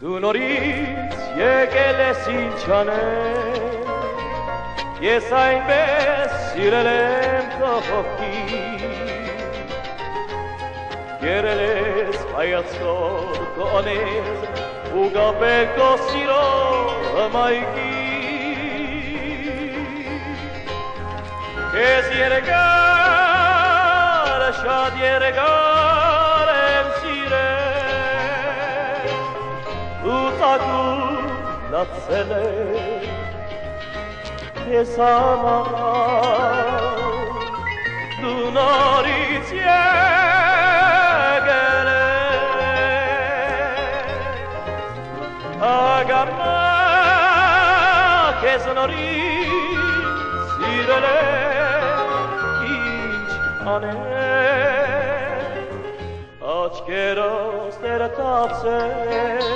Դու նորից եկել ես ինչ անել, ես այնպես սիրել եմ քո հոգին, կերել ես հայացքով քո անեզ ու գաբել քո սիրո հմայքին, քեզ երկար, շատ երկար եմ սիրել ու ծագում լացել եմ քեզ համար, դու նորից եկել ես, ագարնա քեզ նորից սիրել եմ, ինչ անեմ, աչքերս ներտացել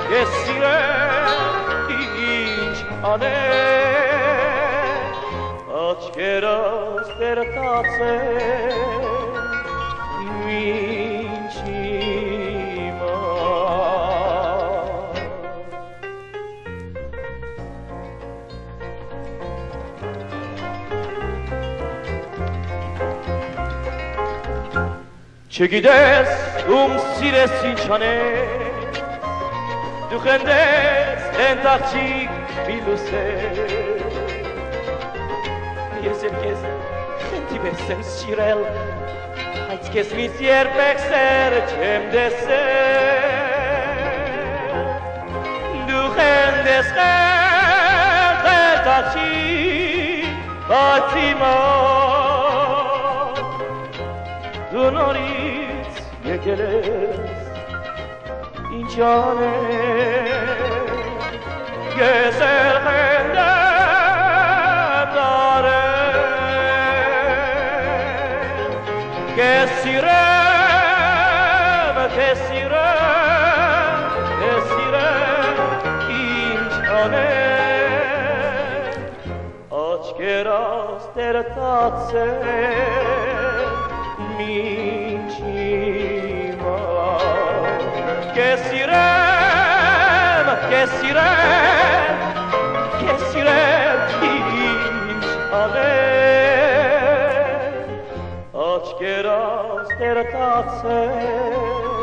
Քեզ սիրեմ, ինչ անեմ, աչքերս ներտացել, ինչ հիմա Չգիտես ում սիրես ինչ անես, դու խնդես հենց աղջիկ մի լուսես, ես եմ քեզ խնդի պես եմ սիրել, բայց քեզ ինձ երբեք սեր չեմ տեսել, դու խնդես հենց աղջիկ, բայց հիմա դու նորից եկել ես, ինչ անեմ, ես էլ խնդեմ տարել, քեզ սիրեմ, ինչ անեմ, աչքերս ներտացել, ինչ հիմա Քեզ սիրեմ, ինչ անեմ, աչքերս ներտացել